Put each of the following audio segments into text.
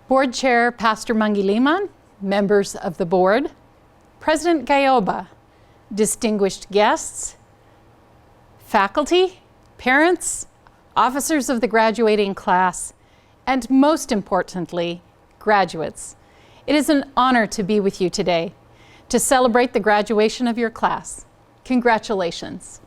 Board Chair Pastor Mangiliman, members of the board, President Gayoba, distinguished guests, faculty, parents, officers of the graduating class, and most importantly, graduates. It is an honor to be with you today to celebrate the graduation of your class. Congratulations.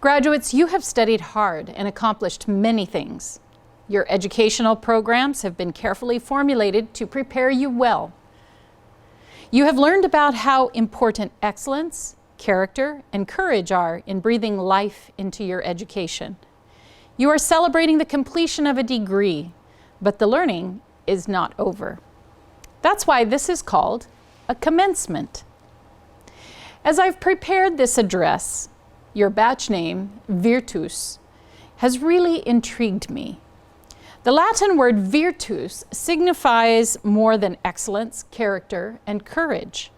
Graduates, you have studied hard and accomplished many things. Your educational programs have been carefully formulated to prepare you well. You have learned about how important excellence, character, and courage are in breathing life into your education. You are celebrating the completion of a degree, but the learning is not over. That's why this is called a commencement. As I've prepared this address, your batch name, Virtus, has really intrigued me. The Latin word virtus signifies more than excellence, character, and courage.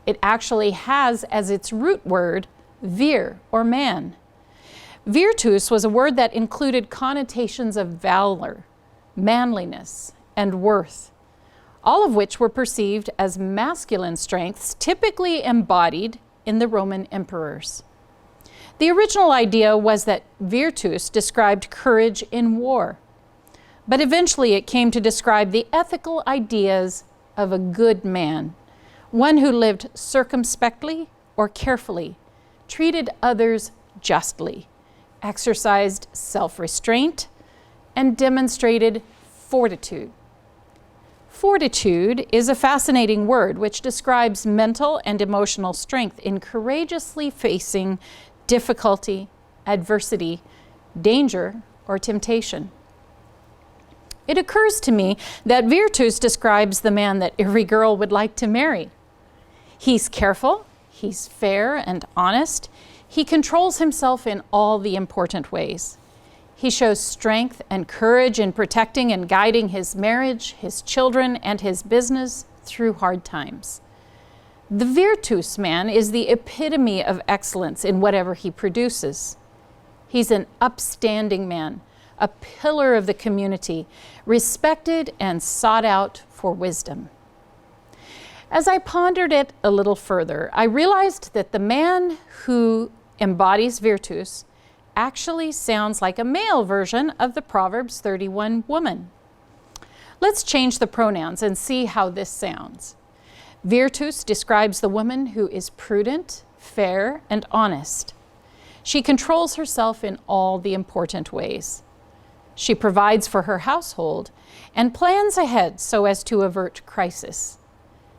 It actually has as its root word vir, or man. Virtus was a word that included connotations of valor, manliness, and worth, all of which were perceived as masculine strengths typically embodied in the Roman emperors. The original idea was that virtus described courage in war, but eventually it came to describe the ethical ideas of a good man, one who lived circumspectly or carefully, treated others justly, exercised self-restraint, and demonstrated fortitude. Fortitude is a fascinating word which describes mental and emotional strength in courageously facing difficulty, adversity, danger, or temptation. It occurs to me that virtus describes the man that every girl would like to marry. He's careful, he's fair and honest, he controls himself in all the important ways. He shows strength and courage in protecting and guiding his marriage, his children, and his business through hard times. The virtus man is the epitome of excellence in whatever he produces. He's an upstanding man, a pillar of the community, respected and sought out for wisdom. As I pondered it a little further, I realized that the man who embodies virtus actually sounds like a male version of the Proverbs 31 woman. Let's change the pronouns and see how this sounds. Virtus describes the woman who is prudent, fair, and honest. She controls herself in all the important ways. She provides for her household and plans ahead so as to avert crisis.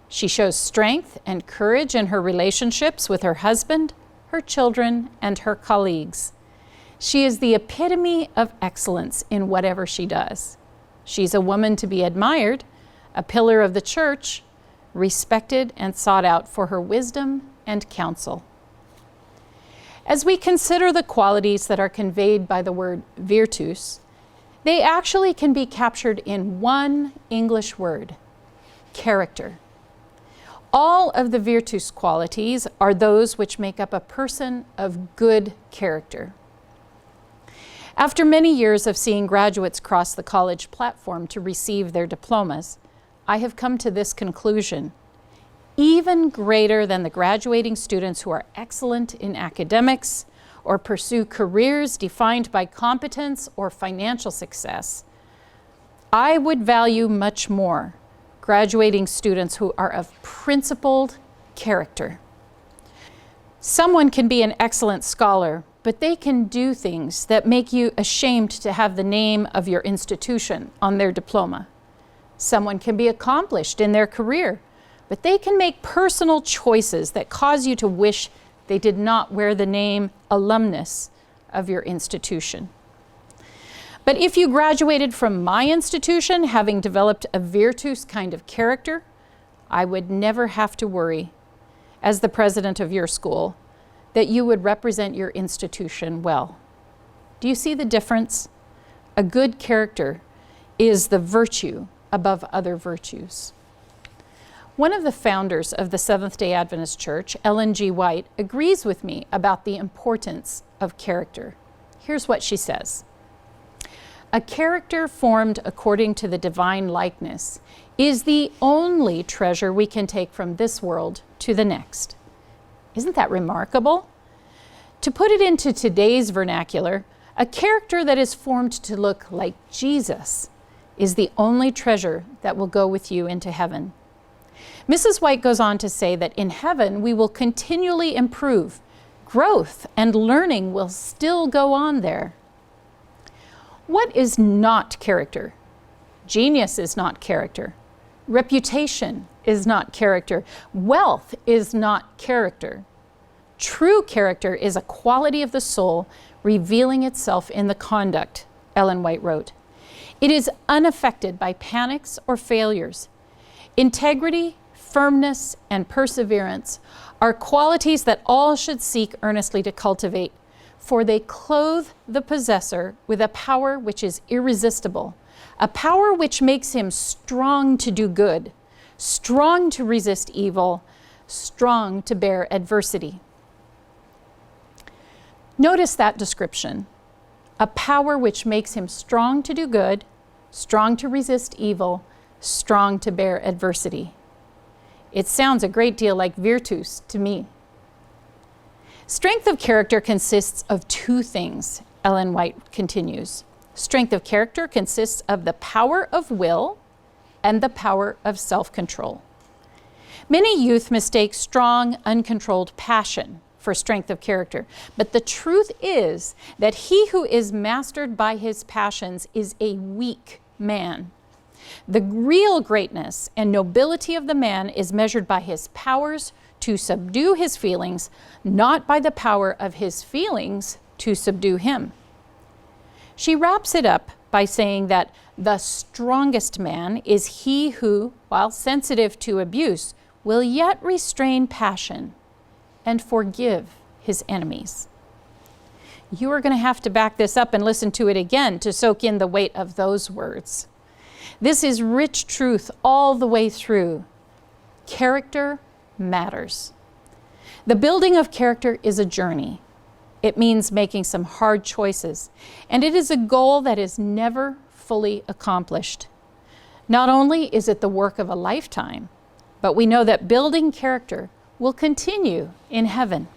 She shows strength and courage in her relationships with her husband, her children, and her colleagues. She is the epitome of excellence in whatever she does. She's a woman to be admired, a pillar of the church, respected and sought out for her wisdom and counsel. As we consider the qualities that are conveyed by the word virtus, they actually can be captured in one English word: character. All of the virtus qualities are those which make up a person of good character. After many years of seeing graduates cross the college platform to receive their diplomas, I have come to this conclusion: even greater than the graduating students who are excellent in academics or pursue careers defined by competence or financial success, I would value much more graduating students who are of principled character. Someone can be an excellent scholar, but they can do things that make you ashamed to have the name of your institution on their diploma. Someone can be accomplished in their career, but they can make personal choices that cause you to wish they did not wear the name alumnus of your institution. But if you graduated from my institution having developed a virtus kind of character, I would never have to worry, as the president of your school, that you would represent your institution well. Do you see the difference? A good character is the virtue above other virtues. One of the founders of the Seventh-day Adventist Church, Ellen G. White, agrees with me about the importance of character. Here's what she says: A character formed according to the divine likeness is the only treasure we can take from this world to the next. Isn't that remarkable? To put it into today's vernacular, a character that is formed to look like Jesus is the only treasure that will go with you into heaven. Mrs. White goes on to say that in heaven we will continually improve. Growth and learning will still go on there. What is not character? Genius is not character. Reputation is not character. Wealth is not character. True character is a quality of the soul revealing itself in the conduct, Ellen White wrote. It is unaffected by panics or failures. Integrity, firmness, and perseverance are qualities that all should seek earnestly to cultivate, for they clothe the possessor with a power which is irresistible, a power which makes him strong to do good, strong to resist evil, strong to bear adversity. Notice that description. A power which makes him strong to do good, strong to resist evil, strong to bear adversity. It sounds a great deal like virtus to me. Strength of character consists of two things, Ellen White continues. Strength of character consists of the power of will and the power of self-control. Many youth mistake strong, uncontrolled passion for strength of character, but the truth is that he who is mastered by his passions is a weak man. The real greatness and nobility of the man is measured by his powers to subdue his feelings, not by the power of his feelings to subdue him. She wraps it up by saying that the strongest man is he who, while sensitive to abuse, will yet restrain passion and forgive his enemies. You are going to have to back this up and listen to it again to soak in the weight of those words. This is rich truth all the way through. Character matters. The building of character is a journey. It means making some hard choices, and it is a goal that is never fully accomplished. Not only is it the work of a lifetime, but we know that building character will continue in heaven.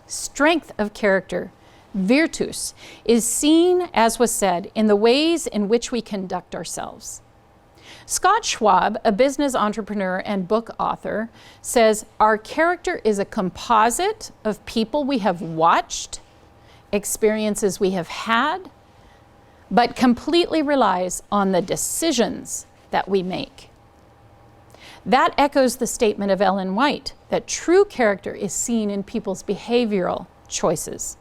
Strength of character, virtus, is seen, as was said, in the ways in which we conduct ourselves. Scott Schwab, a business entrepreneur and book author, says, "Our character is a composite of people we have watched, experiences we have had, but completely relies on the decisions that we make." That echoes the statement of Ellen White that true character is seen in people's behavioral choices.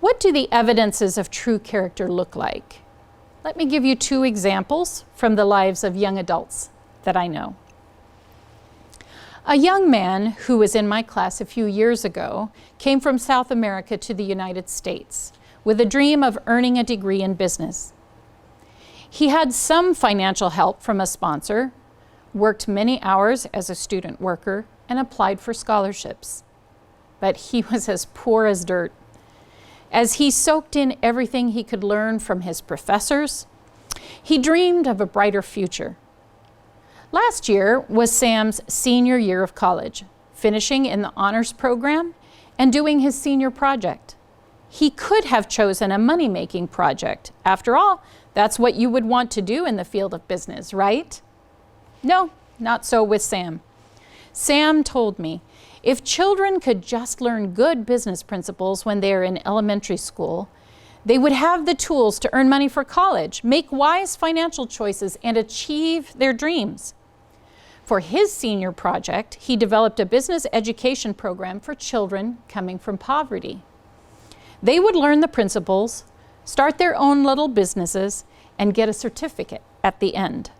What do the evidences of true character look like? Let me give you two examples from the lives of young adults that I know. A young man who was in my class a few years ago came from South America to the United States with a dream of earning a degree in business. He had some financial help from a sponsor, worked many hours as a student worker, and applied for scholarships. But he was as poor as dirt. As he soaked in everything he could learn from his professors, he dreamed of a brighter future. Last year was Sam's senior year of college, finishing in the honors program and doing his senior project. He could have chosen a money-making project. After all, that's what you would want to do in the field of business, right? No, not so with Sam. Sam told me, if children could just learn good business principles when they are in elementary school, they would have the tools to earn money for college, make wise financial choices, and achieve their dreams. For his senior project, he developed a business education program for children coming from poverty. They would learn the principles, start their own little businesses, and get a certificate at the end.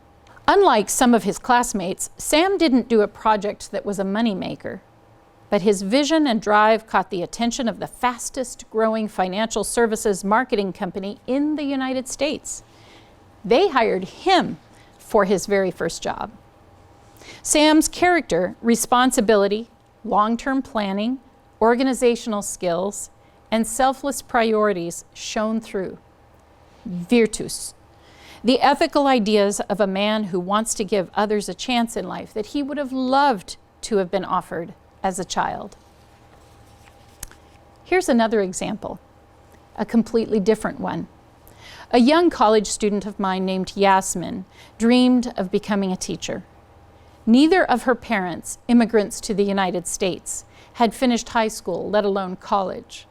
Unlike some of his classmates, Sam didn't do a project that was a moneymaker, but his vision and drive caught the attention of the fastest growing financial services marketing company in the United States. They hired him for his very first job. Sam's character, responsibility, long-term planning, organizational skills, and selfless priorities shone through. virtus. The ethical ideas of a man who wants to give others a chance in life that he would have loved to have been offered as a child. Here's another example, a completely different one. A young college student of mine named Yasmin dreamed of becoming a teacher. Neither of her parents, immigrants to the United States, had finished high school, let alone college.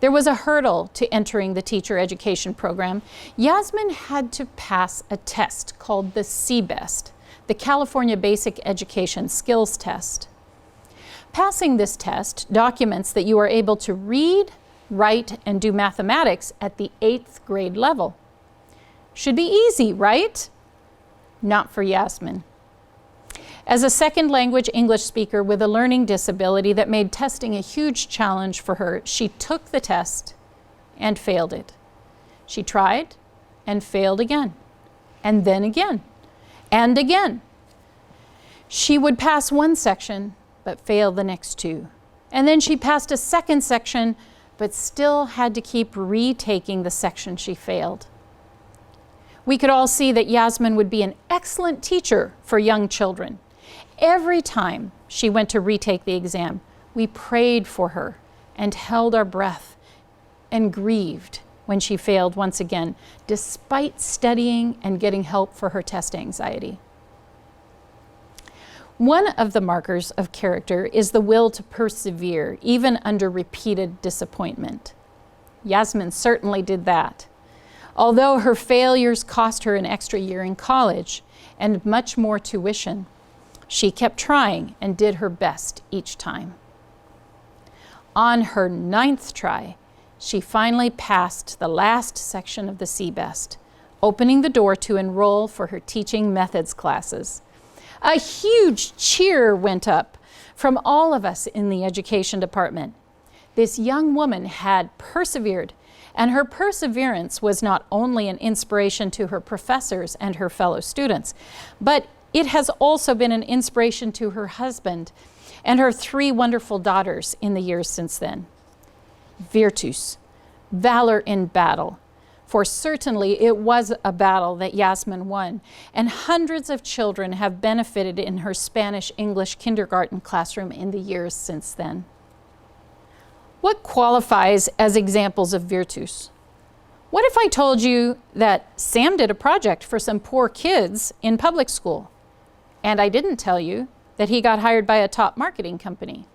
There was a hurdle to entering the teacher education program. Yasmin had to pass a test called the CBEST, the California Basic Education Skills Test. Passing this test documents that you are able to read, write, and do mathematics at the 8th grade level. Should be easy, right? Not for Yasmin. As a second language English speaker with a learning disability that made testing a huge challenge for her, she took the test and failed it. She tried and failed again, and then again, and again. She would pass one section, but fail the next two. And then she passed a second section, but still had to keep retaking the section she failed. We could all see that Yasmin would be an excellent teacher for young children. Every time she went to retake the exam, we prayed for her and held our breath and grieved when she failed once again, despite studying and getting help for her test anxiety. One of the markers of character is the will to persevere, even under repeated disappointment. Yasmin certainly did that. Although her failures cost her an extra year in college and much more tuition, she kept trying and did her best each time. On her 9th try, she finally passed the last section of the CBEST, opening the door to enroll for her teaching methods classes. A huge cheer went up from all of us in the education department. This young woman had persevered, and her perseverance was not only an inspiration to her professors and her fellow students, but it has also been an inspiration to her husband and her 3 wonderful daughters in the years since then. Virtus, valor in battle. For certainly it was a battle that Yasmin won, and hundreds of children have benefited in her Spanish-English kindergarten classroom in the years since then. What qualifies as examples of virtus? What if I told you that Sam did a project for some poor kids in public school, and I didn't tell you that he got hired by a top marketing company?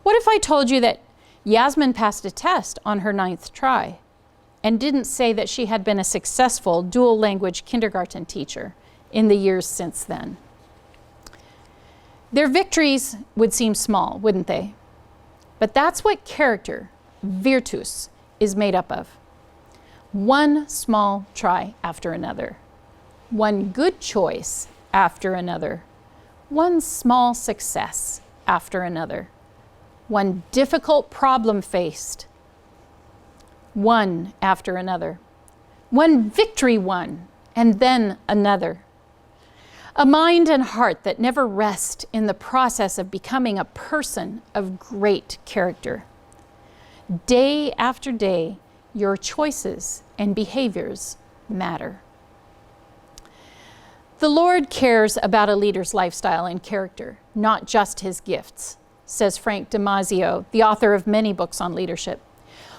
What if I told you that Yasmin passed a test on her 9th try and didn't say that she had been a successful dual language kindergarten teacher in the years since then? Their victories would seem small, wouldn't they? But that's what character, virtus, is made up of. One small try after another. One good choice after another. One small success after another. One difficult problem faced. One after another. One victory won, and then another. A mind and heart that never rest in the process of becoming a person of great character. Day after day, your choices and behaviors matter. The Lord cares about a leader's lifestyle and character, not just his gifts, says Frank Damasio, the author of many books on leadership.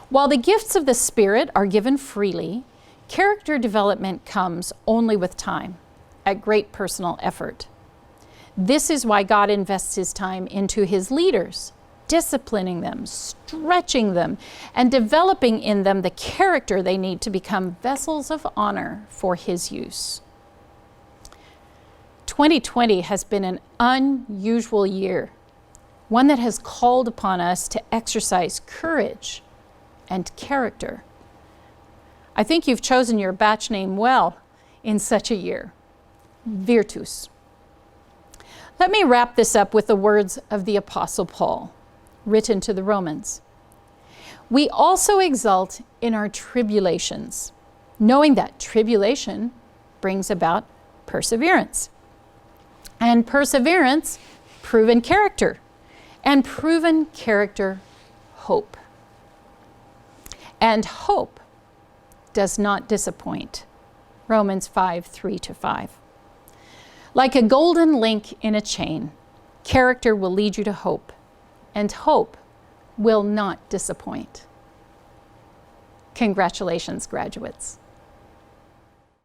While the gifts of the Spirit are given freely, character development comes only with time, at great personal effort. This is why God invests his time into his leaders, disciplining them, stretching them, and developing in them the character they need to become vessels of honor for his use. 2020 has been an unusual year, one that has called upon us to exercise courage and character. I think you've chosen your batch name well in such a year. Virtus. Let me wrap this up with the words of the Apostle Paul, written to the Romans. We also exult in our tribulations, knowing that tribulation brings about perseverance. And perseverance, proven character. And proven character, hope. And hope does not disappoint. Romans 5:3-5. Like a golden link in a chain, character will lead you to hope, and hope will not disappoint. Congratulations, graduates.